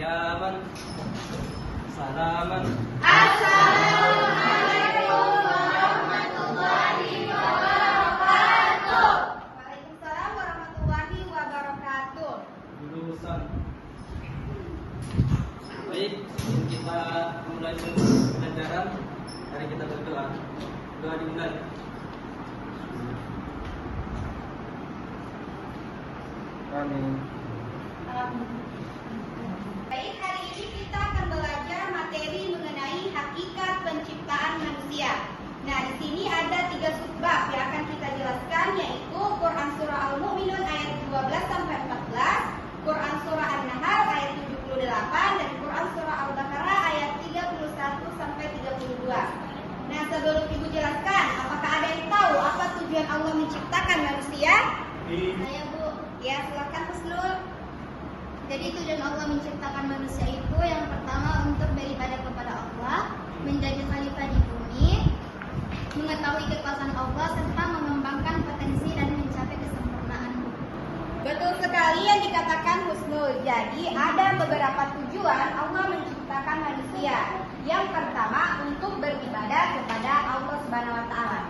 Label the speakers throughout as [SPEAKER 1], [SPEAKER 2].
[SPEAKER 1] qiyaman salaman.
[SPEAKER 2] Assalamualaikum warahmatullahi wabarakatuh. Waalaikumsalam warahmatullahi wabarakatuh.
[SPEAKER 1] Lulusan. Baik, kita mulai pelajaran. Mari kita berdoa. Doa dimulai. Amin.
[SPEAKER 2] Baik, hari ini kita akan belajar materi mengenai hakikat penciptaan manusia. Nah, di sini ada 3 subbab yang akan kita jelaskan, yaitu Quran Surah Al-Mu'minun ayat 12-14, Quran Surah An-Nahl ayat 78, dan Quran Surah Al-Baqarah ayat 31-32. Nah, sebelum Ibu jelaskan, apakah ada yang tahu apa tujuan Allah menciptakan manusia? Saya, Bu. Ya, silakan Husnul. Jadi tujuan Allah menciptakan manusia itu yang pertama untuk beribadah kepada Allah, menjadi khalifah di bumi, mengetahui kekuasaan Allah, serta mengembangkan potensi dan mencapai kesempurnaan. Betul sekali yang dikatakan Husnul. Jadi ada beberapa tujuan Allah menciptakan manusia. Yang pertama untuk beribadah kepada Allah Subhanahu wa taala.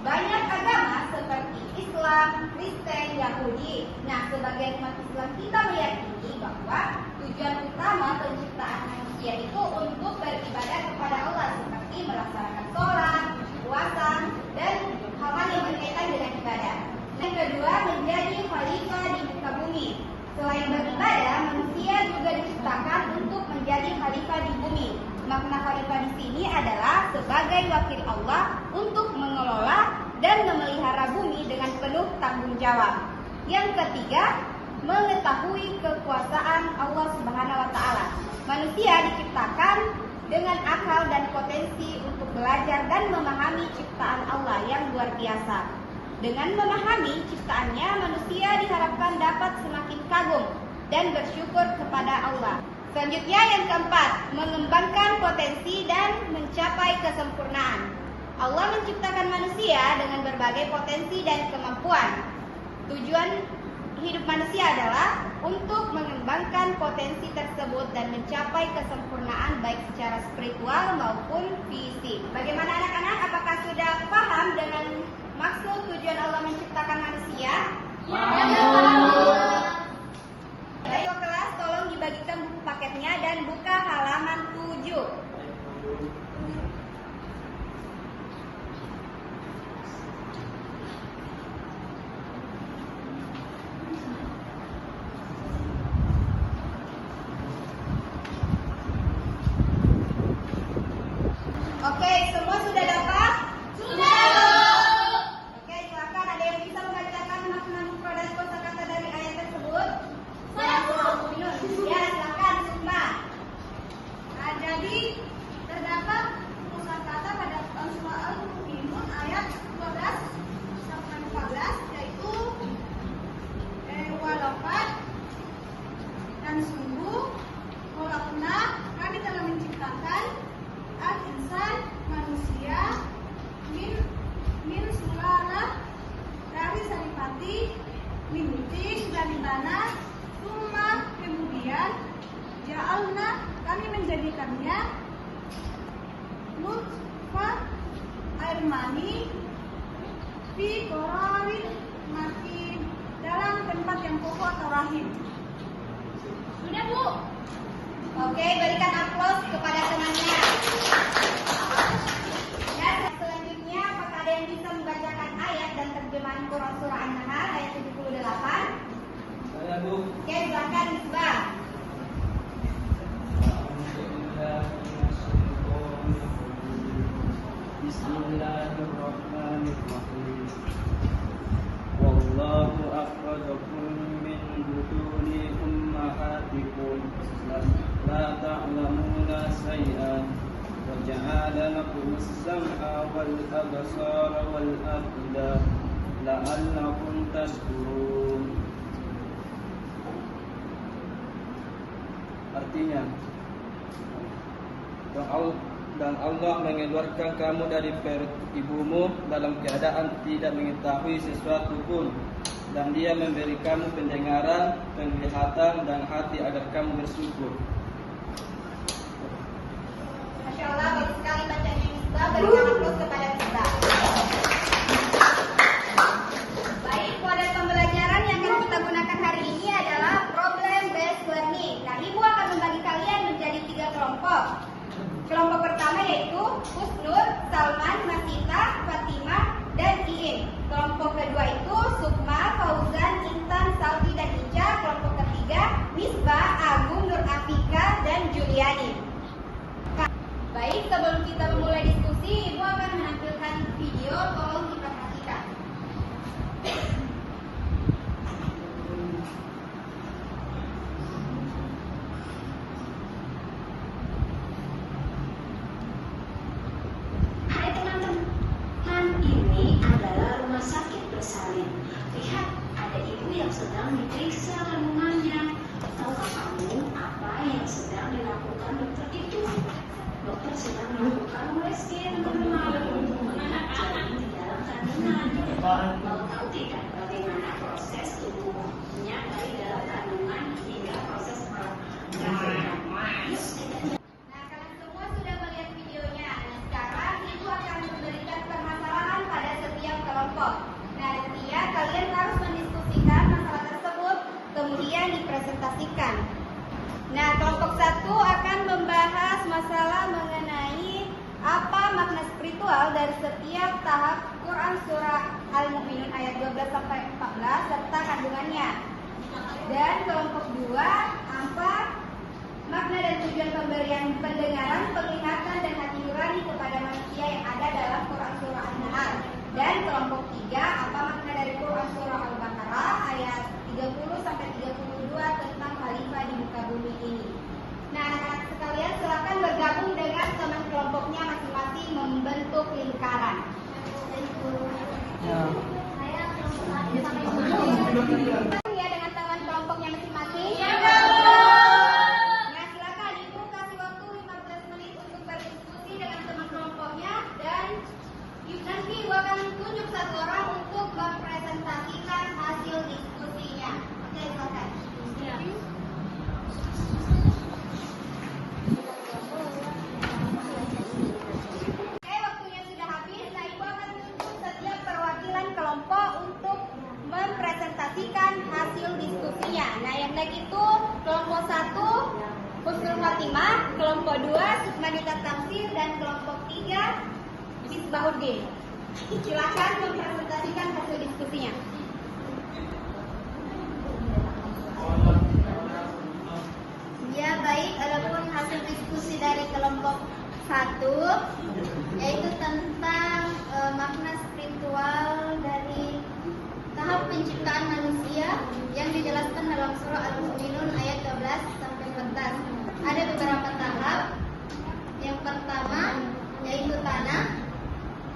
[SPEAKER 2] Banyak agama seperti Islam, Kristen, Yahudi. Nah, sebagai umat Islam kita meyakini bahwa tujuan utama penciptaan manusia itu untuk beribadah kepada Allah, seperti melaksanakan sholat, puasa, dan hal-hal yang berkaitan dengan ibadah. Yang kedua, menjadi khalifah di muka bumi. Selain beribadah, manusia juga diciptakan untuk menjadi khalifah di bumi. Makna khalifah di sini adalah sebagai wakil Allah untuk mengelola dan memelihara bumi dengan penuh tanggung jawab. Yang ketiga, mengetahui kekuasaan Allah Subhanahu wa taala. Manusia diciptakan dengan akal dan potensi untuk belajar dan memahami ciptaan Allah yang luar biasa. Dengan memahami ciptaannya, manusia diharapkan dapat semakin kagum dan bersyukur kepada Allah. Selanjutnya yang keempat, mengembangkan potensi dan mencapai kesempurnaan. Allah menciptakan manusia dengan berbagai potensi dan kemampuan. Tujuan hidup manusia adalah untuk mengembangkan potensi tersebut dan mencapai kesempurnaan baik secara spiritual maupun fisik. Bagaimana anak-anak? Apakah sudah paham dengan maksud tujuan Allah menciptakan manusia? Baik, kelas tolong dibagikan buku paketnya dan buka halaman 7. Oke, semua sudah dapat? Sudah. Oke, silakan. Ada yang bisa membacakan makna mufrad dan kosakata dari ayat tersebut? Saya, Bu. Ya, silakan, Sumba.
[SPEAKER 3] Nah, jadi terdapat kosakata pada surah Al-Mu'minun ayat 12-14, yaitu walaqad dan sungguh, walaqna kami telah menciptakan al-insan manusia min sulalah dari saripati min nutfah dari tanah, summa kemudian ja'alna kami menjadikannya nutfah air mani fi qararin makin dalam tempat yang kokoh atau rahim. Sudah, Bu?
[SPEAKER 2] Oke, berikan aplaus kepada temannya. Dan selanjutnya, apakah ada yang bisa membacakan ayat dan terjemahan Quran Surah An-Nahl ayat 78?
[SPEAKER 1] Saya, Bu.
[SPEAKER 2] Oke, silakan Misbah.
[SPEAKER 1] Bismillahirrahmanirrahim. Wallahu akhrajakum min butuni ummahatikum la ta'lamuna shay'an wa ja'ala lakum as-sam'a wal absara wal afida la'allakum tashkurun. Artinya, dan Allah mengeluarkan kamu dari perut ibumu dalam keadaan tidak mengetahui sesuatu pun, dan Dia memberi kamu pendengaran, penglihatan, dan hati agar kamu bersyukur.
[SPEAKER 2] Masya Allah, bagus sekali bacanya Misbah. Berikan aplaus kepada Misbah. Baik, model pembelajaran yang akan kita gunakan hari ini adalah problem based learning. Nah, Ibu akan membagi kalian menjadi 3 kelompok. Kelompok pertama yaitu Husnur, Salman, Masita, Fatimah, dan Iin. Kelompok kedua itu Sukma, Fauzan, Intan, Salvi, dan Ica. Kelompok ketiga Misbah, Agung, Nur Afika, dan Juliani. Baik, sebelum kita memulai diskusi, Ibu akan menampilkan video, tolong diperhatikan.
[SPEAKER 4] Hai teman-teman, ini adalah rumah sakit bersalin. Lihat, ada ibu yang sedang diperiksa kandungannya. Tahukah kamu apa yang sedang dilakukan dokter itu? Dokter sedang melakukan USG normal untuk melihat janin di dalam kandungan. Mau tahu tidak bagaimana proses tubuhnya dari dalam kandungan hingga proses melahirkan?
[SPEAKER 2] Nah, kalian semua sudah melihat videonya. Nah, sekarang Ibu akan memberikan permasalahan pada setiap kelompok. Nah, setiap kalian harus mendiskusikan masalah tersebut, kemudian dipresentasikan. Nah, kelompok 1 akan membahas masalah mengenai apa makna spiritual dari setiap tahap Quran Surah Al-Mu'minun ayat 12-14 serta kandungannya. Dan kelompok 2 apa makna dan tujuan pemberian pendengaran, penglihatan, dan hati nurani kepada manusia yang ada dalam Quran Surah An-Nahl. Dan kelompok 3 apa makna dari Quran Surah Al-Baqarah ayat 30-32 tentang khalifah di muka bumi ini. Nah, anak-anak sekalian silakan bergabung dengan teman kelompoknya masing-masing membentuk lingkaran. Ya, dengan teman kelompoknya masing-masing. Nah, silakan Ibu kasih waktu 15 menit untuk berdiskusi dengan teman kelompoknya dan nanti Ibu akan tunjuk satu orang untuk mempresentasikan hasil diskusinya. Oke, silakan. Oke, waktunya sudah habis. Nah, Ibu akan tunjuk setiap perwakilan kelompok untuk mempresentasikan hasil diskusinya. Nah, yang baik itu kelompok 1 Husnul Fatimah, kelompok 2 Sukmanita Tamsir, dan kelompok 3 Misbahuddin. Silakan mempresentasikan hasil diskusinya. Ya, baik, adapun hasil diskusi dari kelompok 1 yaitu tentang makna spiritual dari tahap penciptaan manusia yang dijelaskan dalam surah Al-Mu'minun ayat 12-14. Ada beberapa tahap. Yang pertama yaitu tanah.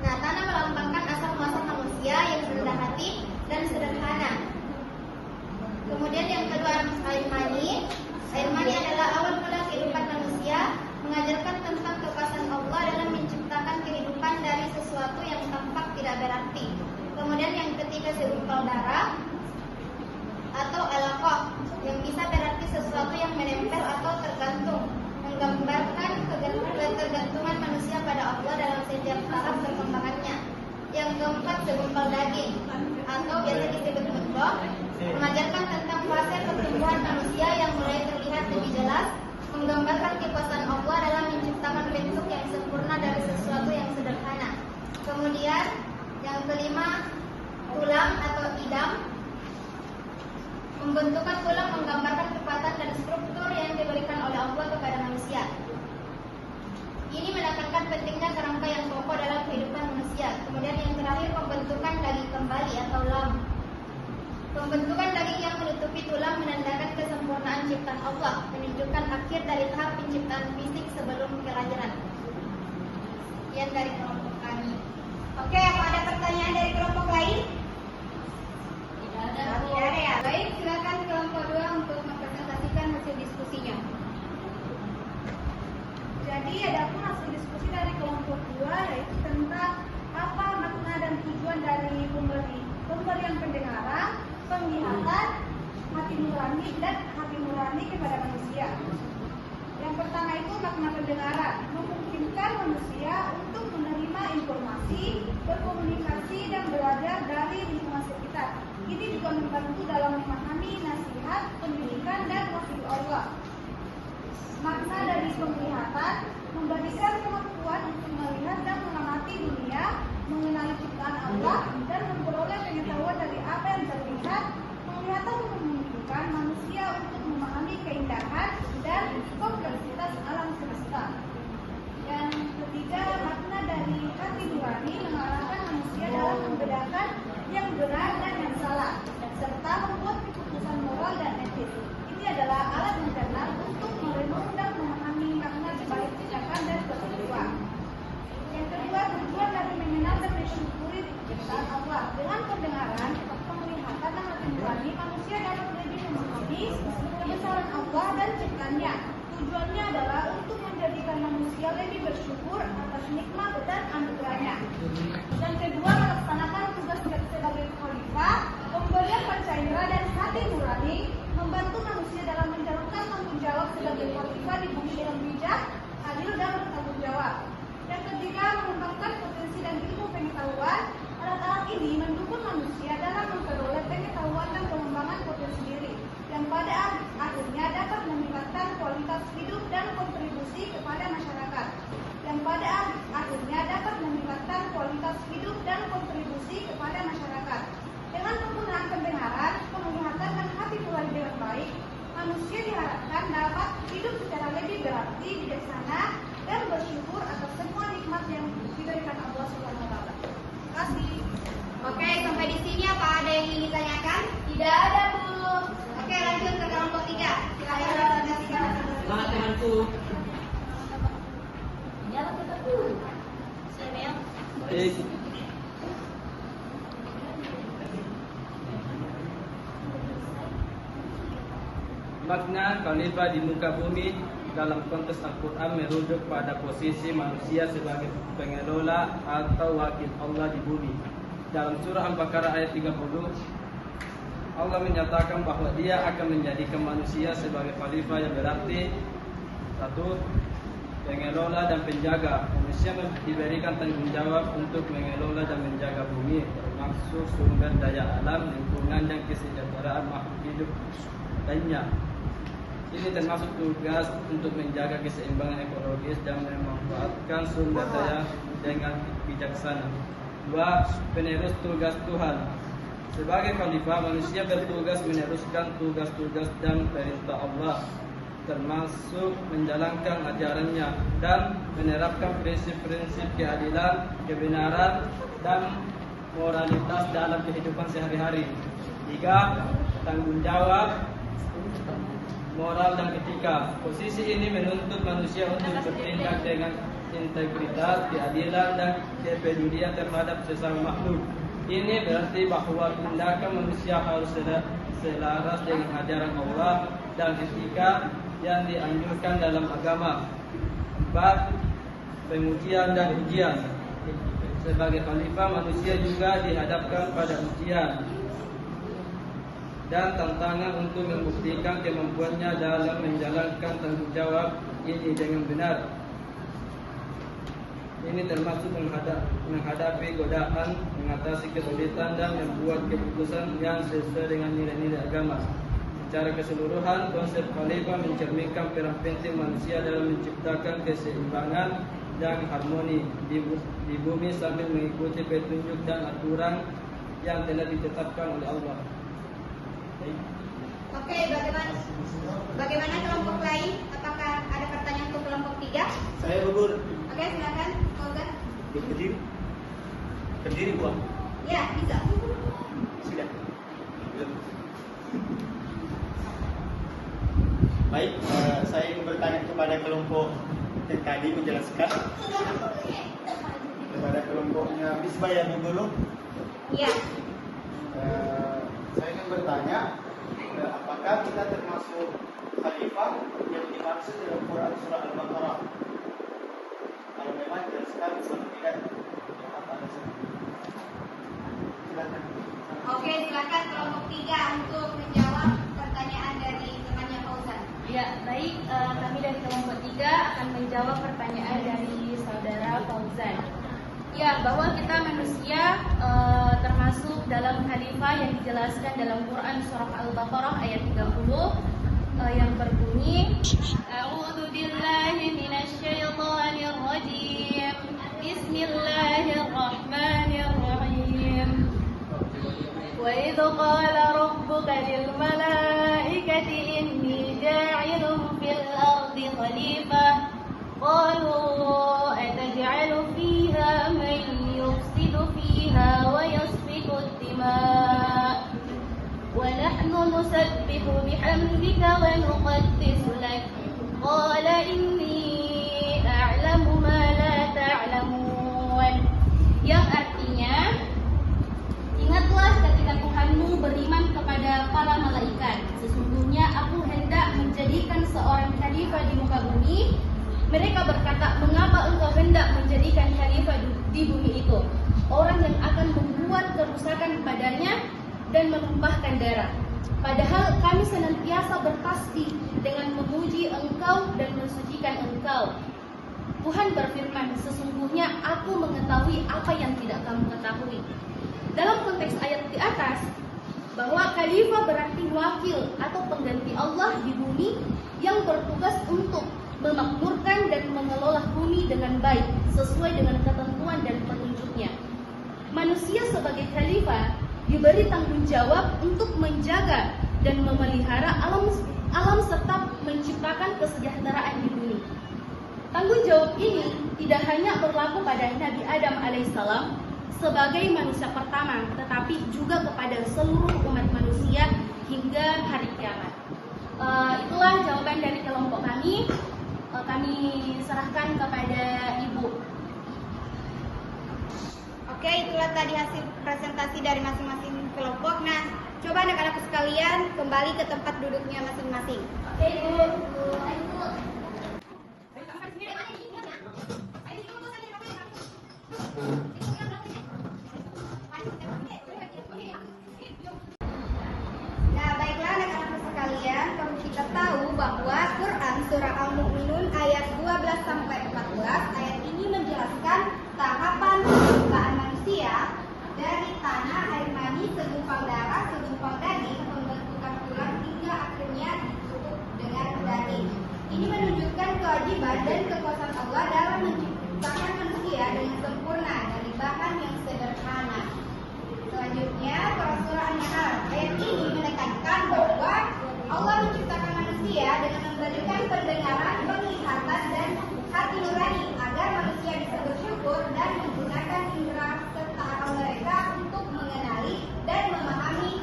[SPEAKER 2] Nah, tanah melambangkan asal muasal manusia yang rendah hati dan sederhana. Kemudian yang kedua air mani. Air mani adalah awal mula kehidupan manusia, mengajarkan tentang kekuasaan Allah dalam menciptakan kehidupan dari sesuatu yang tampak tidak berarti. Kemudian yang ketiga segumpal darah atau alaqah, yang bisa berarti sesuatu yang menempel atau tergantung, menggambarkan ketergantungan manusia pada Allah dalam setiap tahap perkembangannya. Yang keempat segumpal daging atau biasa disebut mudghah, mengajarkan tentang fase pertumbuhan manusia yang mulai terlihat lebih jelas, menggambarkan kekuasaan Allah dalam menciptakan bentuk yang sempurna dari sesuatu yang sederhana. Kemudian yang kelima tulang atau idam, pembentukan tulang menggambarkan kekuatan dan struktur yang diberikan oleh Allah kepada manusia. Ini menekankan pentingnya kerangka yang pokok dalam kehidupan manusia. Kemudian yang terakhir pembentukan daging kembali atau lam. Pembentukan daging yang menutupi tulang menandakan kesempurnaan ciptaan Allah, menunjukkan akhir dari tahap penciptaan fisik sebelum kelahiran. Sekian dari kelompok kami. Oke, apa ada pertanyaan dari kelompok lain? Tidak ada ya. Baik, silakan kelompok 2 untuk mempresentasikan hasil diskusinya.
[SPEAKER 3] Jadi adapun hasil diskusi dari kelompok 2 yaitu tentang apa makna dan tujuan dari pemberian pendengaran, penglihatan, hati nurani kepada manusia. Yang pertama itu makna pendengaran, memungkinkan memungkinkan manusia untuk menerima informasi, berkomunikasi, dan belajar dari lingkungan sekitar. Ini juga membantu dalam memahami nasihat, pendidikan, dan wahyu Allah. Makna dari penglihatan memberikan kemampuan untuk melihat dan mengamati dunia, mengenali ciptaan Allah, dan memperoleh pengetahuan dari apa yang terlihat. Penglihatan memungkinkan manusia untuk memahami keindahan dan kompleksitas alam semesta. Yang ketiga, makna dari hati nurani mengarahkan manusia dalam membedakan yang benar dan yang salah, serta membuat keputusan moral dan etis. Ini adalah alat mencerna untuk merenung dan memahami makna dibalik tindakan dan peristiwa. Yang kedua, tujuan dari mengenal dan mensyukuri ciptaan Allah. Dengan pendengaran, penglihatan, dan hati nurani, manusia dapat lebih memahami kebesaran Allah dan ciptaannya. Tujuannya adalah untuk menjadikan manusia lebih bersyukur atas nikmat dan anugerahnya. Yang kedua, melaksanakan tugas sebagai khalifah, pemberian panca indera dan hati nurani, membantu manusia dalam menjalankan tanggung jawab sebagai khalifah di bumi dengan bijak, adil, dan bertanggung jawab. Yang ketiga, mengembangkan potensi dan ilmu pengetahuan. Alat-alat ini mendukung manusia dalam memperoleh pengetahuan dan pengembangan potensi diri, yang pada akhirnya dapat meningkatkan kualitas hidup dan kontribusi kepada masyarakat. Yang pada akhirnya dapat meningkatkan kualitas hidup dan kontribusi kepada masyarakat. Dengan penggunaan pendengaran, penglihatan, dan hati nurani dengan baik, manusia diharapkan dapat hidup secara lebih berarti, bijaksana, dan bersyukur atas semua nikmat yang diberikan Allah Subhanahu wa Ta'ala. Terima kasih.
[SPEAKER 2] Oke, sampai di sini apa ada yang ingin ditanyakan? Tidak ada, Bu. Oke, lanjut ke kelompok 3. Silakan.
[SPEAKER 1] Semangat temanku.
[SPEAKER 4] Jalan tetap dulu. Saya
[SPEAKER 1] Baik. Makna khalifah di muka bumi dalam konteks Al-Quran merujuk pada posisi manusia sebagai pengelola atau wakil Allah di bumi. Dalam surah Al-Baqarah ayat 30, Allah menyatakan bahwa Dia akan menjadikan manusia sebagai khalifah, yang berarti satu, pengelola dan penjaga. Manusia diberikan tanggung jawab untuk mengelola dan menjaga bumi, termasuk sumber daya alam, lingkungan, dan kesejahteraan makhluk hidup lainnya. Ini termasuk tugas untuk menjaga keseimbangan ekologis dan memanfaatkan sumber daya dengan bijaksana. 2. Penerus tugas Tuhan. Sebagai khalifah, manusia bertugas meneruskan tugas-tugas dan perintah Allah, termasuk menjalankan ajarannya dan menerapkan prinsip-prinsip keadilan, kebenaran, dan moralitas dalam kehidupan sehari-hari. 3. Tanggung jawab moral dan etika. Posisi ini menuntut manusia untuk bertindak dengan integritas, keadilan, dan kepedulian terhadap sesama makhluk. Ini berarti bahwa tindakan manusia harus selaras dengan ajaran Allah dan etika yang dianjurkan dalam agama. 4. Pengujian dan ujian. Sebagai khalifah, manusia juga dihadapkan pada ujian dan tantangan untuk membuktikan kemampuannya dalam menjalankan tanggung jawab ini dengan benar. Ini termasuk menghadapi godaan, mengatasi kesulitan, dan membuat keputusan yang sesuai dengan nilai-nilai agama. Secara keseluruhan, konsep khalifah mencerminkan peran penting manusia dalam menciptakan keseimbangan dan harmoni di bumi sambil mengikuti petunjuk dan aturan yang telah ditetapkan oleh Allah.
[SPEAKER 2] Oke, bagaimana kelompok lain? Apakah ada pertanyaan untuk kelompok 3?
[SPEAKER 1] Saya gugur.
[SPEAKER 2] Oke, silakan. Olga.
[SPEAKER 1] Berdiri, Bu.
[SPEAKER 2] Ya, bisa.
[SPEAKER 1] Sudah. Baik, saya ingin bertanya kepada kelompok yang tadi menjelaskan kepada kelompoknya Misbah ya dulu.
[SPEAKER 2] Iya.
[SPEAKER 1] Saya ingin bertanya, apakah kita termasuk khalifah yang dimaksud dalam Quran surah Al-Baqarah? Kalau memang jelaskan atau tidak? Silakan.
[SPEAKER 2] Oke, silakan kelompok 3 untuk menjawab pertanyaan dari temannya Fauzan.
[SPEAKER 5] Ya, baik. Kami dari kelompok 3 akan menjawab pertanyaan dari salah Fauzan. Ya, bahwa kita manusia termasuk dalam khalifah yang dijelaskan dalam Quran surah Al-Baqarah ayat 30 yang berbunyi A'udzu billahi minasy syaithanir rajim. Bismillahirrahmanirrahim. Wa idz qala rabbuka lil malaikati inni ja'ilun fil ardi khalifah qalu ataj'alu fiha man yufsidu fiha wa yasfiku ad-dima' wa nahnu nusabbihu bihamdika wa nuqaddisu lak qala inni a'lamu ma la ta'lamun, yang artinya ingatlah ketika Tuhanmu beriman kepada para malaikat, sesungguhnya aku hendak menjadikan seorang khalifah di muka bumi. Mereka berkata, mengapa engkau hendak menjadikan khalifah di bumi itu? Orang yang akan membuat kerusakan padanya dan menumpahkan darah. Padahal kami senantiasa bertasbih dengan memuji engkau dan mensucikan engkau. Tuhan berfirman, sesungguhnya aku mengetahui apa yang tidak kamu ketahui. Dalam konteks ayat di atas, bahwa khalifah berarti wakil atau pengganti Allah di bumi yang bertugas untuk memakmurkan dan mengelola bumi dengan baik sesuai dengan ketentuan dan petunjuknya. Manusia sebagai khalifah diberi tanggung jawab untuk menjaga dan memelihara alam serta menciptakan kesejahteraan di bumi. Tanggung jawab ini tidak hanya berlaku pada Nabi Adam alaihissalam sebagai manusia pertama, tetapi juga kepada seluruh umat manusia hingga hari kiamat. Itulah jawaban dari kelompok kami. Kami serahkan kepada Ibu.
[SPEAKER 2] Oke, itulah tadi hasil presentasi dari masing-masing kelompok. Nah, coba anak-anakku sekalian kembali ke tempat duduknya masing-masing.
[SPEAKER 5] Oke, Ibu.
[SPEAKER 2] Nah, baiklah anak-anakku sekalian, kalau kita tahu bahwa Quran surah Al-Mu'minun ayat 12 sampai 14 ayat ini menjelaskan tahapan penciptaan manusia dari tanah, air mani, segumpal darah, segumpal daging, pembentukan tulang hingga akhirnya ditutup dengan daging. Ini menunjukkan kewajiban dan kekuasaan Allah dalam menciptakan manusia dengan sempurna dari bahan yang sederhana. Selanjutnya, surah An-Nahl ayat ini menekankan bahwa Allah menciptakan manusia dengan memberikan pendengaran, penglihatan, dan hati nurani agar manusia bisa bersyukur dan menggunakan indera serta akal mereka untuk mengenali dan memahami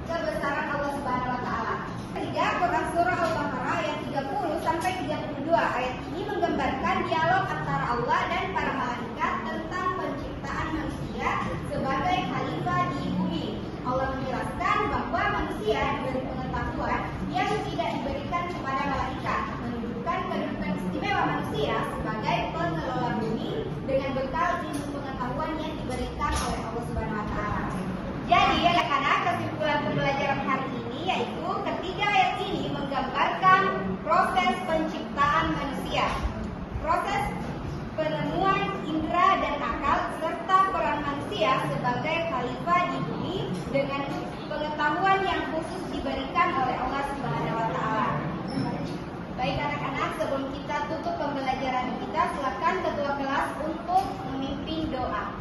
[SPEAKER 2] kebesaran Allah Subhanahu wa taala. Ketiga, Quran surah Al-Baqarah ayat 30 sampai 32 ayat ini menggambarkan dialog antara Allah dan para malaikat tentang penciptaan manusia sebagai khalifah di bumi. Allah menjelaskan bahwa manusia diberi pengetahuan yang tidak diberikan kepada malaikat, menunjukkan kedudukan istimewa manusia sebagai pengelola bumi dengan bekal ilmu pengetahuan yang diberikan oleh Allah Subhanahu wa taala. Jadi, anak-anak, kesimpulan pembelajaran hari ini yaitu ketiga ayat ini menggambarkan proses penciptaan manusia, proses penemuan indera dan akal serta peran manusia sebagai khalifah di bumi dengan pengetahuan yang khusus diberikan oleh Allah Subhanahu wa taala. Baik anak-anak, sebelum kita tutup pembelajaran kita, silakan ketua kelas untuk memimpin doa.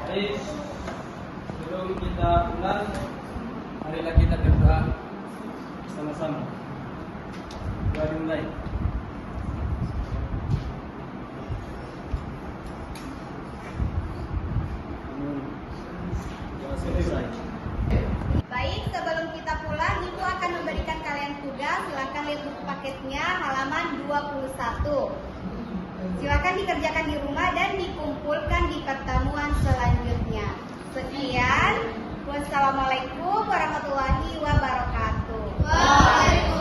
[SPEAKER 1] Baik, sebelum kita ulang, marilah kita berdoa sama-sama. Doa dimulai.
[SPEAKER 2] Baik, sebelum kita pulang, Ibu akan memberikan kalian tugas. Silakan lihat buku paketnya halaman 21. Silakan dikerjakan di rumah dan dikumpulkan di pertemuan selanjutnya. Sekian. Wassalamualaikum warahmatullahi wabarakatuh. Waalaikumsalam.